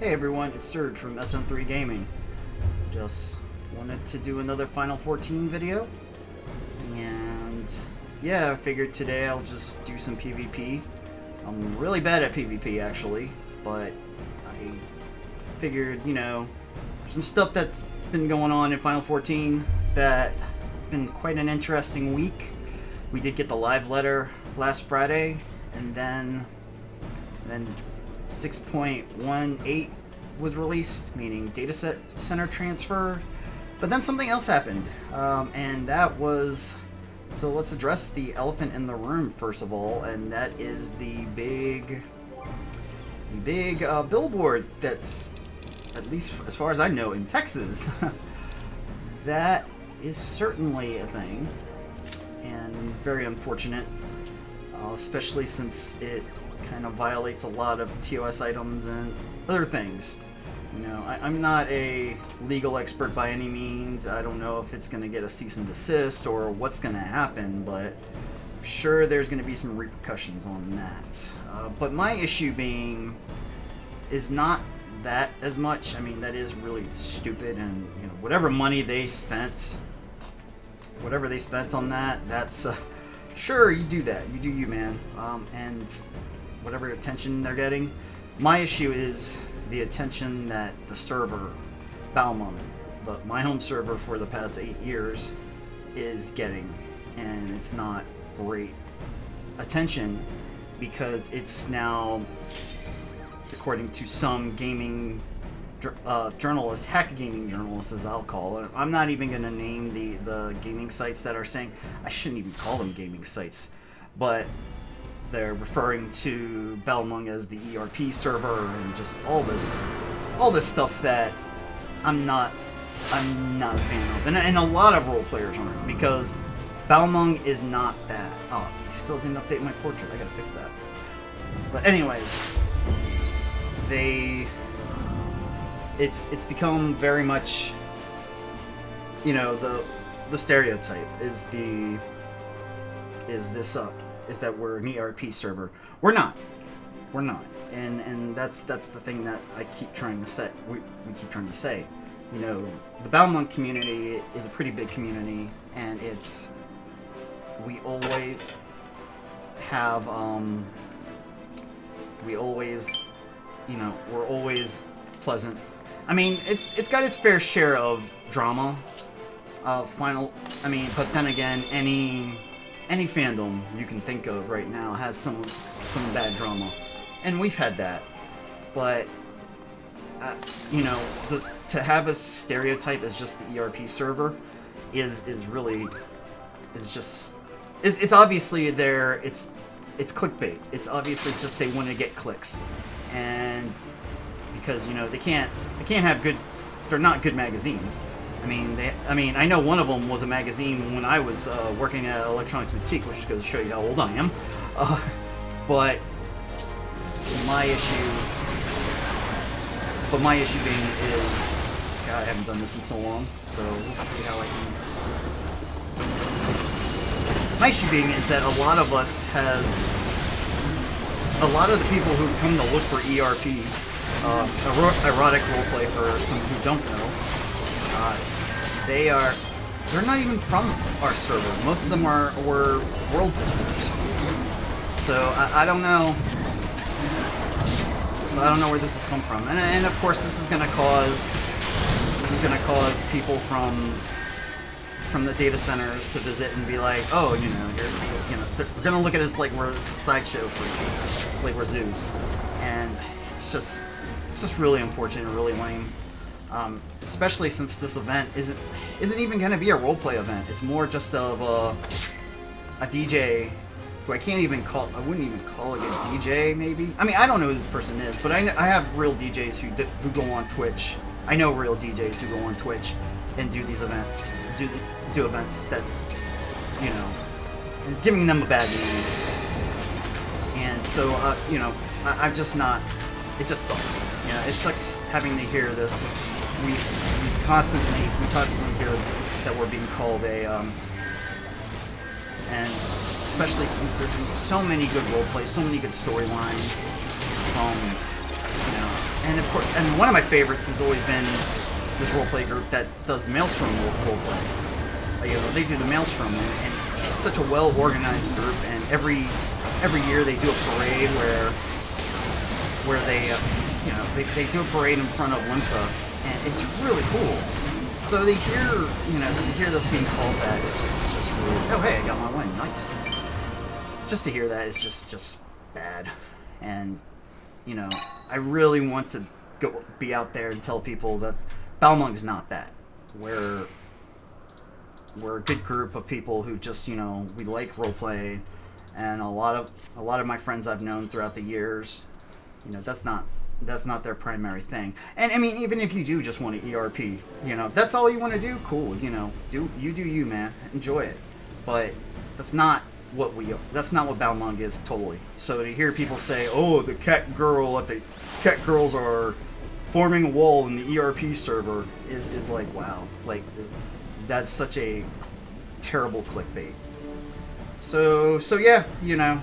Hey everyone, it's Serge from SM3 Gaming. Just wanted to do another Final 14 video. And yeah, I figured today I'll just do some PvP. I'm really bad at PvP actually, but I figured, you know, there's some stuff that's been going on in Final 14 that it's been quite an interesting week. We did get the live letter last Friday, and then 6.18 was released, meaning data center transfer. But then something else happened, and that was, so let's address the elephant in the room first of all, and that is the big billboard that's, at least as far as I know, in Texas. That is certainly a thing, and very unfortunate, especially since it kind of violates a lot of TOS items and other things. You know, I'm not a legal expert by any means. I don't know if it's going to get a cease and desist or what's going to happen, but I'm sure there's going to be some repercussions on that. But my issue being is not that as much. I mean, that is really stupid, and you know, whatever money they spent, on that, that's sure, you do that, you do you, man. And whatever attention they're getting. My issue is the attention that the server, Balmung, my home server for the past 8 years, is getting. And it's not great attention because it's now, according to some gaming journalists, hack gaming journalists as I'll call it. I'm not even going to name the gaming sites that are saying, I shouldn't even call them gaming sites, but they're referring to Balmung as the ERP server and just all this stuff that I'm not a fan of, and a lot of role players aren't, because Balmung is not that. Oh, they still didn't update my portrait. I gotta fix that. But anyways, it's become very much, you know, the stereotype is that we're an ERP server. We're not, and that's the thing that I keep trying to say. We keep trying to say, you know, the Balmung community is a pretty big community, and we always have you know, we're always pleasant. I mean, it's got its fair share of drama. But then again, any fandom you can think of right now has some bad drama, and we've had that. But you know, to have a stereotype as just the ERP server is obviously it's clickbait. It's obviously just they want to get clicks, and because, you know, they can't have good. They're not good magazines. I mean, I know one of them was a magazine when I was working at Electronics Boutique, which goes to show you how old I am. But my issue being is, God, I haven't done this in so long, so let's see how I can. My issue being is that a lot of the people who come to look for ERP, erotic roleplay for some who don't know. They're not even from our server. Most of them were world visitors. So I don't know. So I don't know where this has come from. And of course this is gonna cause people from the data centers to visit and be like, oh, you know, they're gonna look at us like we're sideshow freaks, like we're zoos. And it's just really unfortunate and really lame. Especially since this event isn't even going to be a roleplay event. It's more just of a DJ who I wouldn't even call it a DJ, maybe. I mean, I don't know who this person is, but I have real DJs who go on Twitch. I know real DJs who go on Twitch and do these events, do events that's, you know, it's giving them a bad name. And so, you know, I'm just not. It just sucks. You know, it sucks having to hear this. We constantly hear that we're being called a, and especially since there's been so many good roleplays, so many good storylines from, you know, and of course, and one of my favorites has always been this roleplay group that does Maelstrom roleplay. You know, they do the Maelstrom, and it's such a well-organized group. And every year they do a parade where they you know, they do a parade in front of Limsa, and it's really cool. So they hear, you know, to hear this being called that, it's just really, oh hey, I got my win, nice. Just to hear that is just bad. And you know, I really want to be out there and tell people that Balmung's not that. We're a good group of people who just, you know, we like roleplay, and a lot of my friends I've known throughout the years, you know, that's not their primary thing. And I mean, even if you do just want to ERP, you know, that's all you want to do, cool, you know, do you, man, enjoy it. But that's not what Balmung is, totally. So to hear people say, oh, the cat girls are forming a wall in the ERP server is like, wow, like that's such a terrible clickbait. So yeah, you know,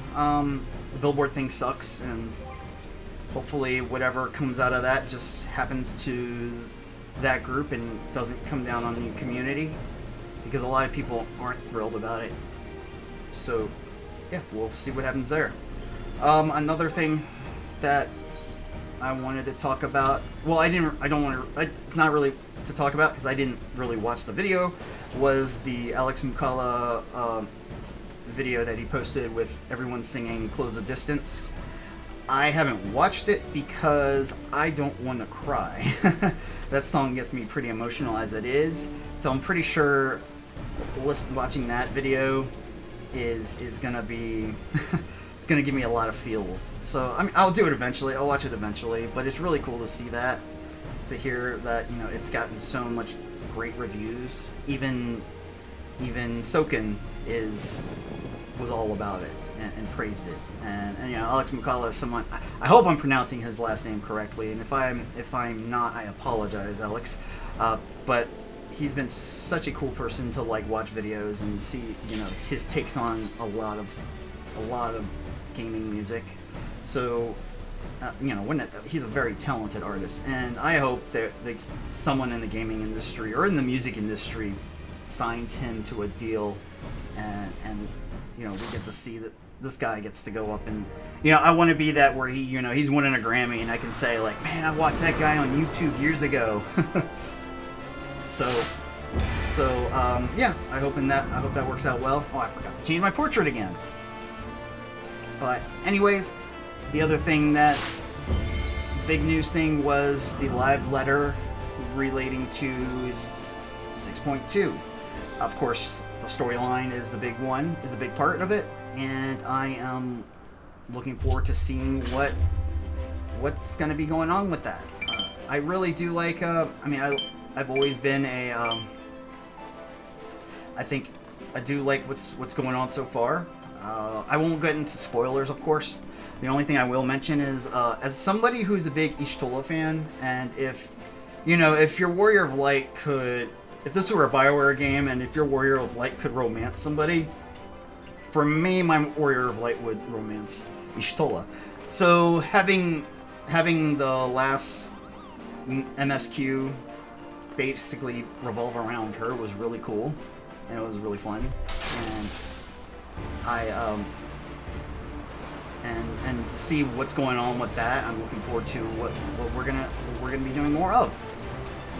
the billboard thing sucks, and hopefully whatever comes out of that just happens to that group and doesn't come down on the community, because a lot of people aren't thrilled about it. So yeah, we'll see what happens there. Another thing that I wanted to talk about, well, it's not really to talk about because I didn't really watch the video, was the Alex Mukala video that he posted with everyone singing Close the Distance. I haven't watched it because I don't want to cry. That song gets me pretty emotional as it is, so I'm pretty sure watching that video is gonna be it's gonna give me a lot of feels. So I mean, I'll do it eventually. I'll watch it eventually. But it's really cool to see that, to hear that, you know, it's gotten so much great reviews. Even Soken was all about it and praised it. And you know, Alex Mukala is someone, I hope I'm pronouncing his last name correctly. And if I'm not, I apologize, Alex. But he's been such a cool person to like watch videos and see, you know, his takes on a lot of gaming music. So you know, he's a very talented artist, and I hope that someone in the gaming industry or in the music industry signs him to a deal, and you know, we get to see that this guy gets to go up, and you know, I want to be that where he, you know, he's winning a Grammy and I can say like, man, I watched that guy on YouTube years ago. So yeah, I hope that works out well. Oh, I forgot to change my portrait again. But anyways, the other thing, that big news thing, was the live letter relating to 6.2. Of course, the storyline is the big part of it, and I am looking forward to seeing what's going to be going on with that. I really do like. I mean, I've always been a. I think I do like what's going on so far. I won't get into spoilers, of course. The only thing I will mention is, as somebody who's a big Y'shtola fan, and if your Warrior of Light if this were a BioWare game, and if your Warrior of Light could romance somebody, for me, my Warrior of Light would romance Y'shtola. So having the last MSQ basically revolve around her was really cool, and it was really fun, and and to see what's going on with that, I'm looking forward to what we're gonna be doing more of.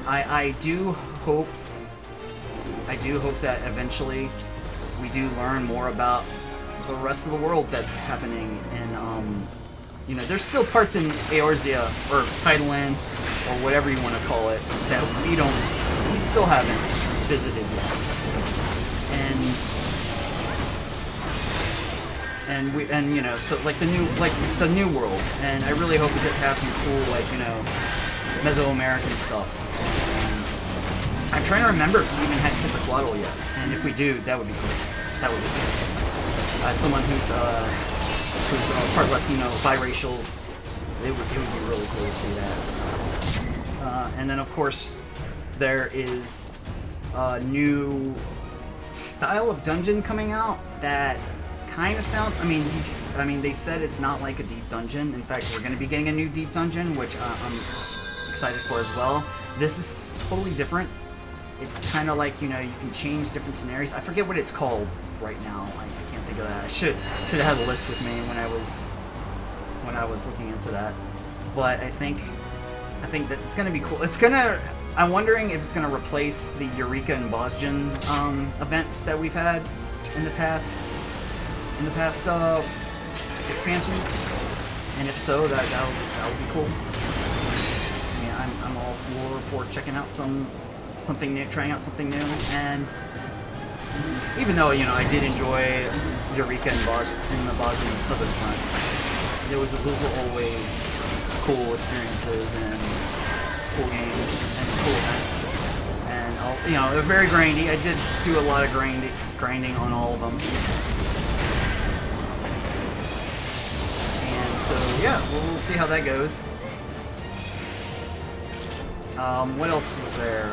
I do hope that eventually we do learn more about the rest of the world that's happening in, you know, there's still parts in Eorzea or Heideland or whatever you want to call it that we still haven't visited yet. And you know, so like the new world, and I really hope we get to have some cool, like, you know, Mesoamerican stuff. And I'm trying to remember if we even had Quetzalcoatl yet, and if we do, that would be great. That would be awesome. As someone who's part Latino, biracial, it would be really cool to see that. And then of course there is a new style of dungeon coming out that kind of sounds. I mean, they said it's not like a deep dungeon. In fact, we're going to be getting a new deep dungeon, which I'm excited for as well. This is totally different. It's kind of like, you know, you can change different scenarios. I forget what it's called right now. I can't think of that. I should have had the list with me when I was looking into that. But I think that it's going to be cool. I'm wondering if it's going to replace the Eureka and Bosgen events that we've had in the past expansions. And if so, that would be cool. I mean, I'm all for checking out something new, trying out something new. And even though, you know, I did enjoy Eureka and the Bosgen Southern Front, those were always cool experiences and cool games and cool events. And you know, they're very grindy. I did do a lot of grinding on all of them. And so yeah, we'll see how that goes. What else was there?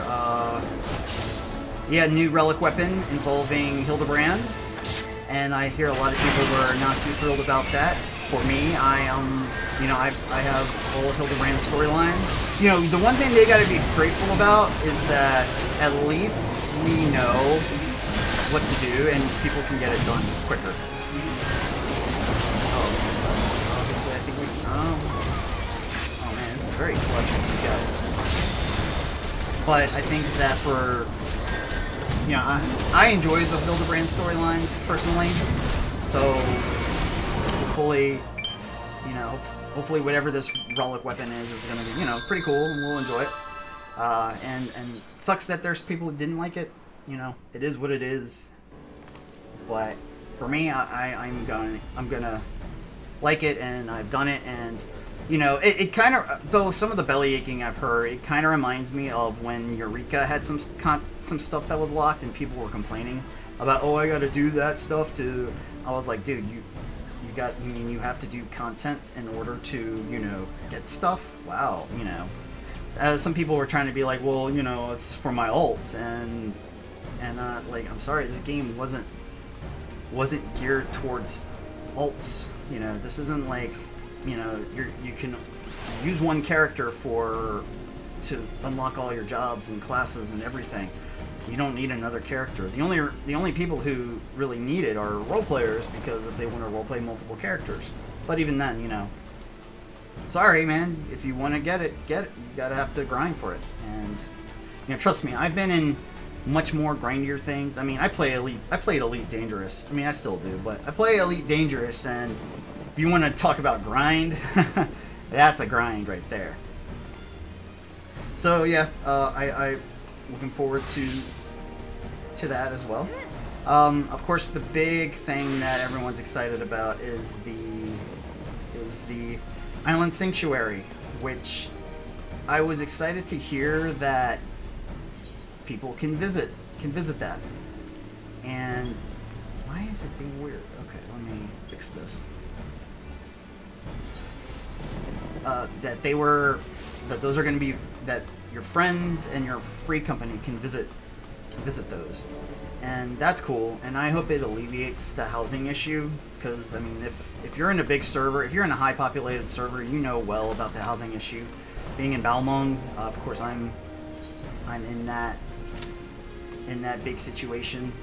Yeah, new relic weapon involving Hildebrand, and I hear a lot of people were not too thrilled about that. For me, I have all of Hildebrand's storyline. You know, the one thing they got to be grateful about is that at least we know what to do and people can get it done quicker. Oh man, this is very clutch with these guys. But I think that for, you know, I enjoy the Hildebrand storylines personally, so hopefully, you know, hopefully whatever this relic weapon is going to be, you know, pretty cool, and we'll enjoy it. And it sucks that there's people who didn't like it. You know, it is what it is. But for me, I'm gonna like it, and I've done it, and you know, it kind of, though some of the belly aching I've heard, it kind of reminds me of when Eureka had some stuff that was locked, and people were complaining about, oh, I got to do that stuff to. I was like, dude, you have to do content in order to, you know, get stuff. Wow, you know. Some people were trying to be like, well, you know, it's for my ult, and like, I'm sorry, this game wasn't geared towards ults. You know, this isn't like, you know, you can use one character to unlock all your jobs and classes and everything. You don't need another character. The only people who really need it are role players, because if they want to roleplay multiple characters. But even then, you know, sorry, man. If you want to get it. You gotta have to grind for it. And you know, trust me, I've been in much more grindier things. I mean, I played Elite Dangerous. I mean, I still do, but I play Elite Dangerous, and if you want to talk about grind, that's a grind right there. So yeah, I looking forward to that as well. Of course, the big thing that everyone's excited about is the Island Sanctuary, which I was excited to hear that people can visit that. And why is it being weird? Okay, let me fix this. That those are going to be, that your friends and your free company can visit those, and that's cool. And I hope it alleviates the housing issue, because I mean, if you're in a big server, if you're in a high populated server, you know well about the housing issue. Being in Balmung, of course, I'm in that big situation,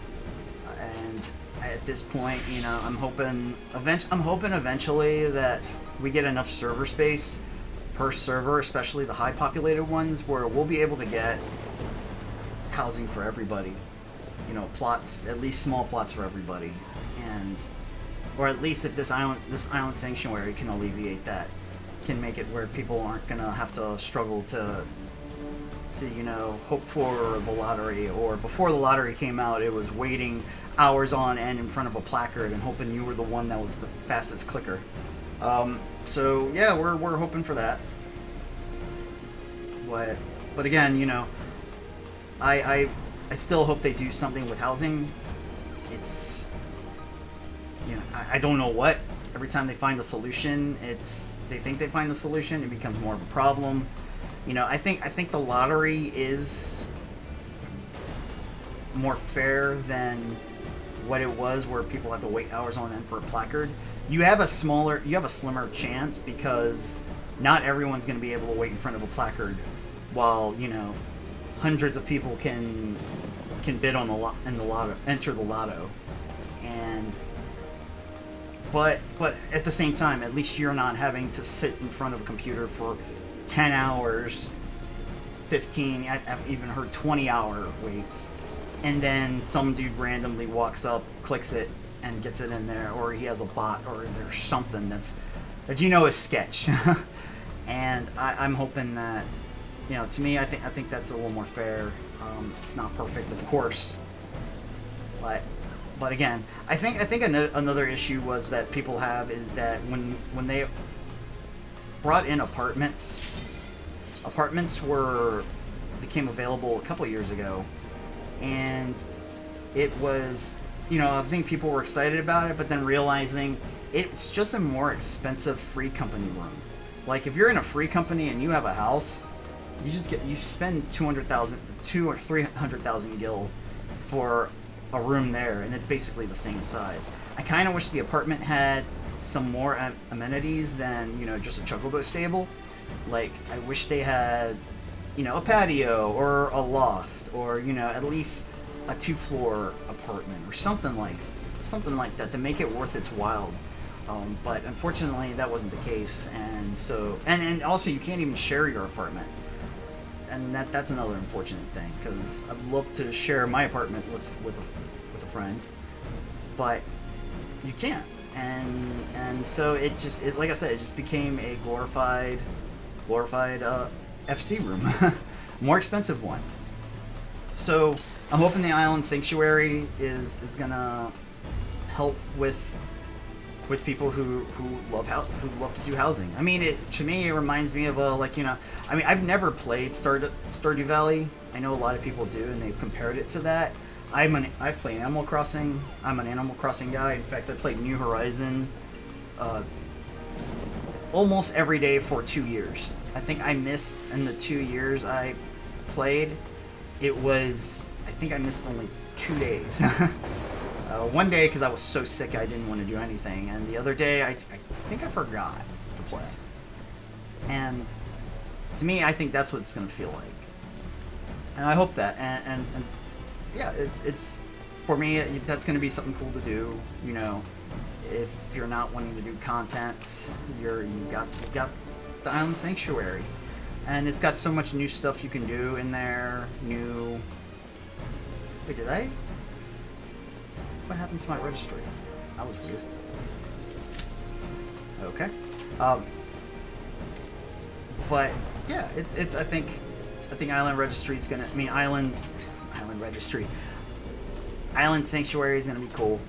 and at this point, you know, I'm hoping eventually that we get enough server space per server, especially the high populated ones, where we'll be able to get housing for everybody. You know, plots, at least small plots for everybody, or at least if this island sanctuary can alleviate that, can make it where people aren't gonna have to struggle to you know, hope for the lottery, or before the lottery came out, it was waiting hours on end in front of a placard and hoping you were the one that was the fastest clicker. So yeah, we're hoping for that. But again, you know, I still hope they do something with housing. It's, you know, I don't know what. Every time they find a solution, they think they find a solution, it becomes more of a problem. You know, I think the lottery is more fair than what it was, where people had to wait hours on end for a placard, you have a slimmer chance, because not everyone's going to be able to wait in front of a placard while, you know, hundreds of people can bid on the lotto, enter the lotto. And but at the same time, at least you're not having to sit in front of a computer for 10 hours, 15, I've even heard 20-hour waits, and then some dude randomly walks up, clicks it, and gets it in there, or he has a bot, or there's something that you know is sketch. And I'm hoping that, you know, to me, I think that's a little more fair. It's not perfect, of course, but again, I think another issue was that people have is that when they brought in apartments became available a couple years ago, and it was, you know, I think people were excited about it, but then realizing it's just a more expensive free company room. Like, if you're in a free company and you have a house, you spend 200,000 or 300,000 gil for a room there, and it's basically the same size. I kind of wish the apartment had some more amenities than, you know, just a chocobo stable. Like, I wish they had, you know, a patio or a loft, or, you know, at least a 2-floor apartment or something like that to make it worth its while. But unfortunately, that wasn't the case, and so and also you can't even share your apartment, and that's another unfortunate thing, because I'd love to share my apartment with a friend, but you can't, and so it like I said, it just became a glorified FC room, more expensive one. So I'm hoping the Island Sanctuary is gonna help with people who love to do housing. I mean, to me, it reminds me of I've never played Stardew Valley. I know a lot of people do, and they've compared it to that. I play Animal Crossing. I'm an Animal Crossing guy. In fact, I played New Horizon almost every day for 2 years. I think I missed, in the 2 years I played, I think I missed only 2 days. One day because I was so sick I didn't want to do anything, and the other day I think I forgot to play. And to me, I think that's what it's going to feel like, and I hope that. And yeah, it's for me, that's going to be something cool to do. You know, if you're not wanting to do content, you've got the Island Sanctuary, and it's got so much new stuff you can do in there. Wait, did I? What happened to my registry? That was weird. Okay. But yeah, it's I think Island Registry is gonna. I mean, Island Registry. Island Sanctuary is gonna be cool.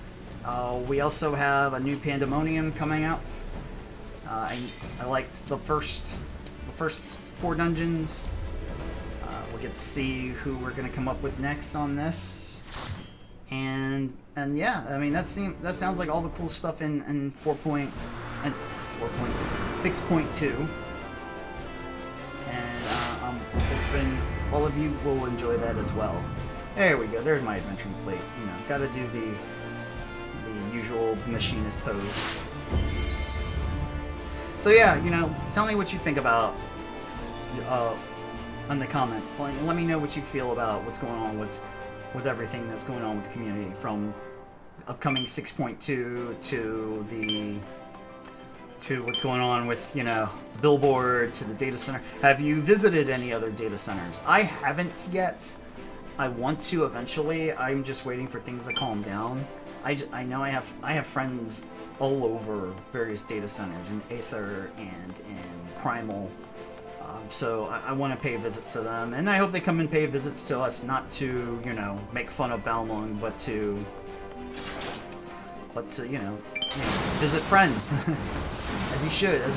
We also have a new Pandemonium coming out. I liked the first 4 dungeons. We'll get to see who we're gonna come up with next on this. And yeah, I mean, that sounds like all the cool stuff in 6.2, and I'm hoping all of you will enjoy that as well. There we go. There's my adventuring plate. You know, got to do the usual machinist pose. So yeah, you know, tell me what you think about in the comments. Let me know what you feel about what's going on with everything that's going on with the community, from upcoming 6.2 to what's going on with, you know, the billboard, to the data center. Have you visited any other data centers? I haven't yet. I want to eventually. I'm just waiting for things to calm down. I know I have friends all over various data centers, in Aether and in Primal. So I want to pay visits to them, and I hope they come and pay visits to us, not to, you know, make fun of Balmung, but to you know, visit friends, as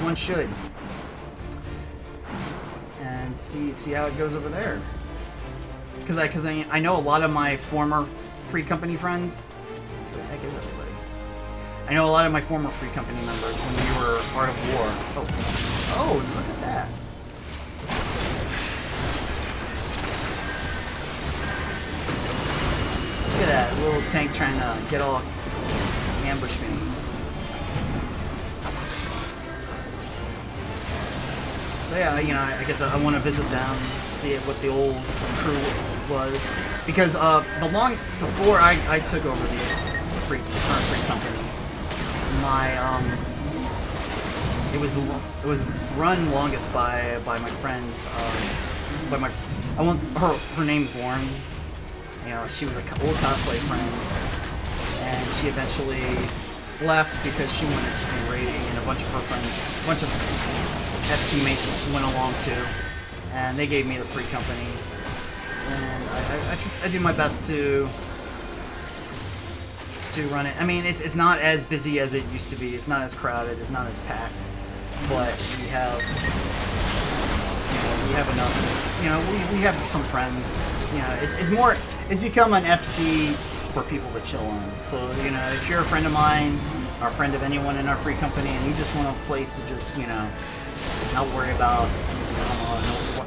one should, and see how it goes over there. Because I know a lot of my former Free Company friends. Who the heck is everybody? I know a lot of my former Free Company members when we were Art of War. Oh, look at that. Look at that, little little tank trying to get all ambush me. So yeah, you know, I want to visit them, see what the old crew was, because before I took over the current free company, my it was run longest by my friend, her name's Lauren. You know, she was an old cosplay friend, and she eventually left because she wanted to do raiding, and a bunch of her friends, a bunch of FC mates went along too, and they gave me the free company, and I do my best to run it. I mean, it's not as busy as it used to be. It's not as crowded. It's not as packed, but we have enough. You know, we have some friends. You know, it's become an FC for people to chill on. So, you know, if you're a friend of mine, or a friend of anyone in our free company, and you just want a place to just, you know, not worry about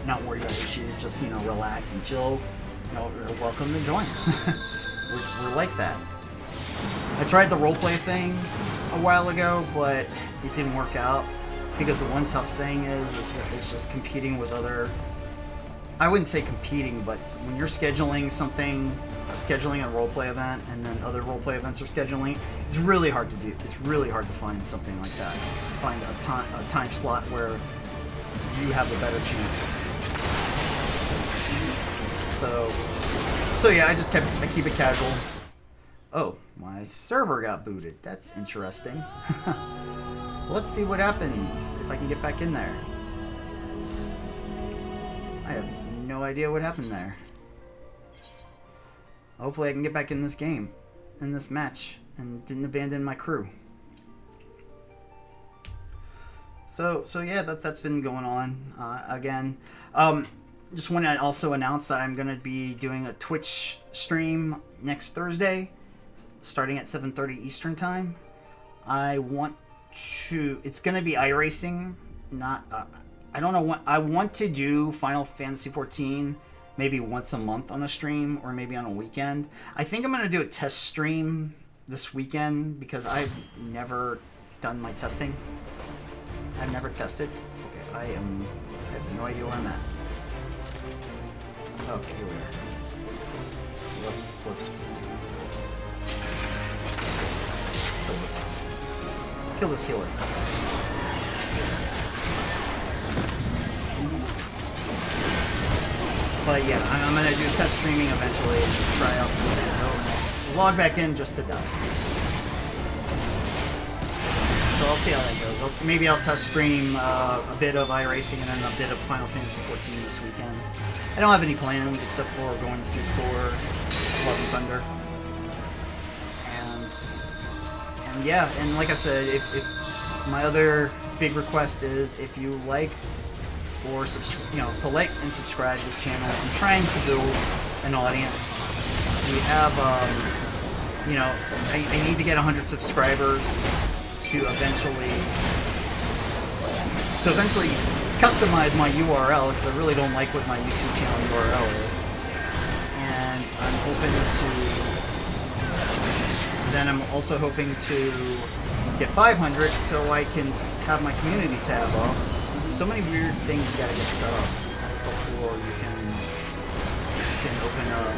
not worry about issues, just, you know, relax and chill, you know, you're welcome to join. we're like that. I tried the roleplay thing a while ago, but it didn't work out because the one tough thing is just competing with other. I wouldn't say competing, but when you're scheduling a roleplay event, and then other roleplay events are scheduling, it's really hard to do. It's really hard to find something like that. To find a time slot where you have a better chance. So yeah, I keep it casual. Oh, my server got booted. That's interesting. Let's see what happens if I can get back in there. I have no idea what happened there. Hopefully I can get back in this game, in this match, and didn't abandon my crew. So yeah, that's been going on again. Just want to also announce that I'm going to be doing a Twitch stream next Thursday, starting at 7:30 Eastern time. It's going to be iRacing, not. I don't know what I want to do. Final Fantasy XIV. Maybe once a month on a stream, or maybe on a weekend. I think I'm going to do a test stream this weekend because I've never done my testing. I've never tested. Okay, I have no idea where I'm at. Okay, here we are. Let's kill this healer. But yeah, I'm gonna do test streaming eventually and try out some things. Log back in just to die. So I'll see how that goes. Maybe I'll test stream a bit of iRacing and then a bit of Final Fantasy XIV this weekend. I don't have any plans except for going to see Thor, Love and Thunder. And yeah, and like I said, if my other big request is if you like or to like and subscribe to this channel. I'm trying to build an audience. We have, I need to get 100 subscribers to eventually customize my URL, because I really don't like what my YouTube channel URL is. And I'm also hoping to get 500 so I can have my community tab up. So many weird things you gotta get set up before you can open up.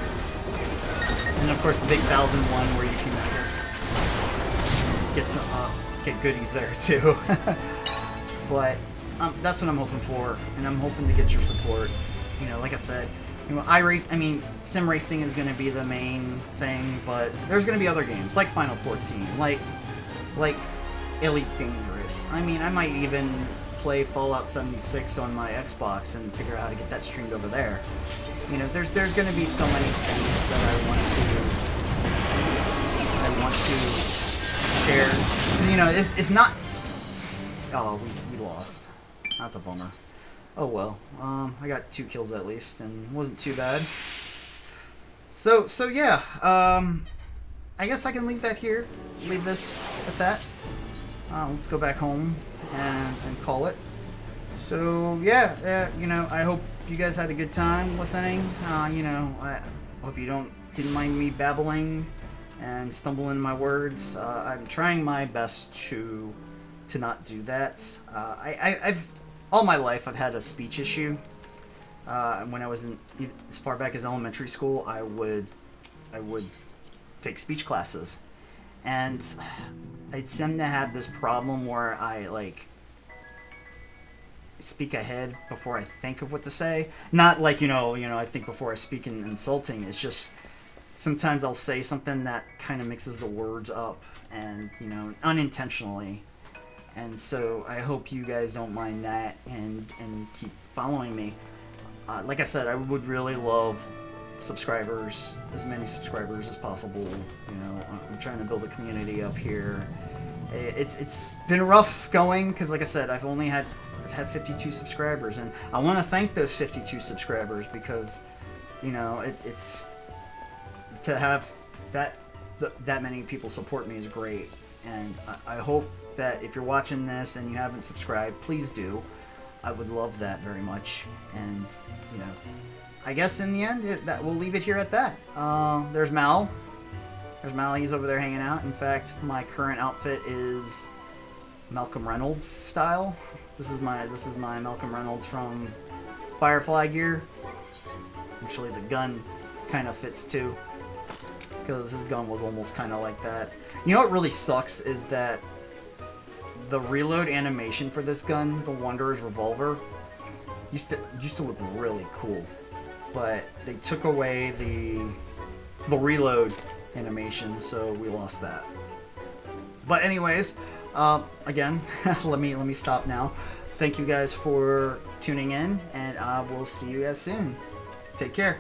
And of course the big 1001 where you can just get goodies there too. But that's what I'm hoping for, and I'm hoping to get your support. You know, like I said, sim racing is going to be the main thing, but there's going to be other games like Final 14, like Elite Dangerous. I might even play Fallout 76 on my Xbox and figure out how to get that streamed over there. You know, there's going to be so many things that I want to share. You know, it's not. Oh, we lost. That's a bummer. Oh well. I got 2 kills at least, and it wasn't too bad. So yeah. I guess I can leave that here. Leave this at that. Let's go back home and call it. So yeah, you know, I hope you guys had a good time listening. You know, I hope you didn't mind me babbling and stumble in my words. I'm trying my best to not do that. I've all my life I've had a speech issue. When I was in as far back as elementary school, I would take speech classes, and I tend to have this problem where I like speak ahead before I think of what to say. Not like I think before I speak in insulting. It's just sometimes I'll say something that kind of mixes the words up, and unintentionally. And so I hope you guys don't mind that and keep following me. Like I said, I would really love subscribers, as many subscribers as possible. I'm trying to build a community up here. It's been rough going because, like I said, I've had 52 subscribers, and I want to thank those 52 subscribers because, it's to have that many people support me is great, and I hope that if you're watching this and you haven't subscribed, please do. I would love that very much, and I guess in the end that we'll leave it here at that. There's Mal. There's Mal. He's over there hanging out. In fact, my current outfit is Malcolm Reynolds style. This is my Malcolm Reynolds from Firefly gear. Actually, the gun kind of fits too, because his gun was almost kind of like that. You know what really sucks is that the reload animation for this gun, the Wanderer's revolver, used to look really cool, but they took away the reload animation, so we lost that. But anyways, again, let me stop now. Thank you guys for tuning in, and we'll see you guys soon. Take care.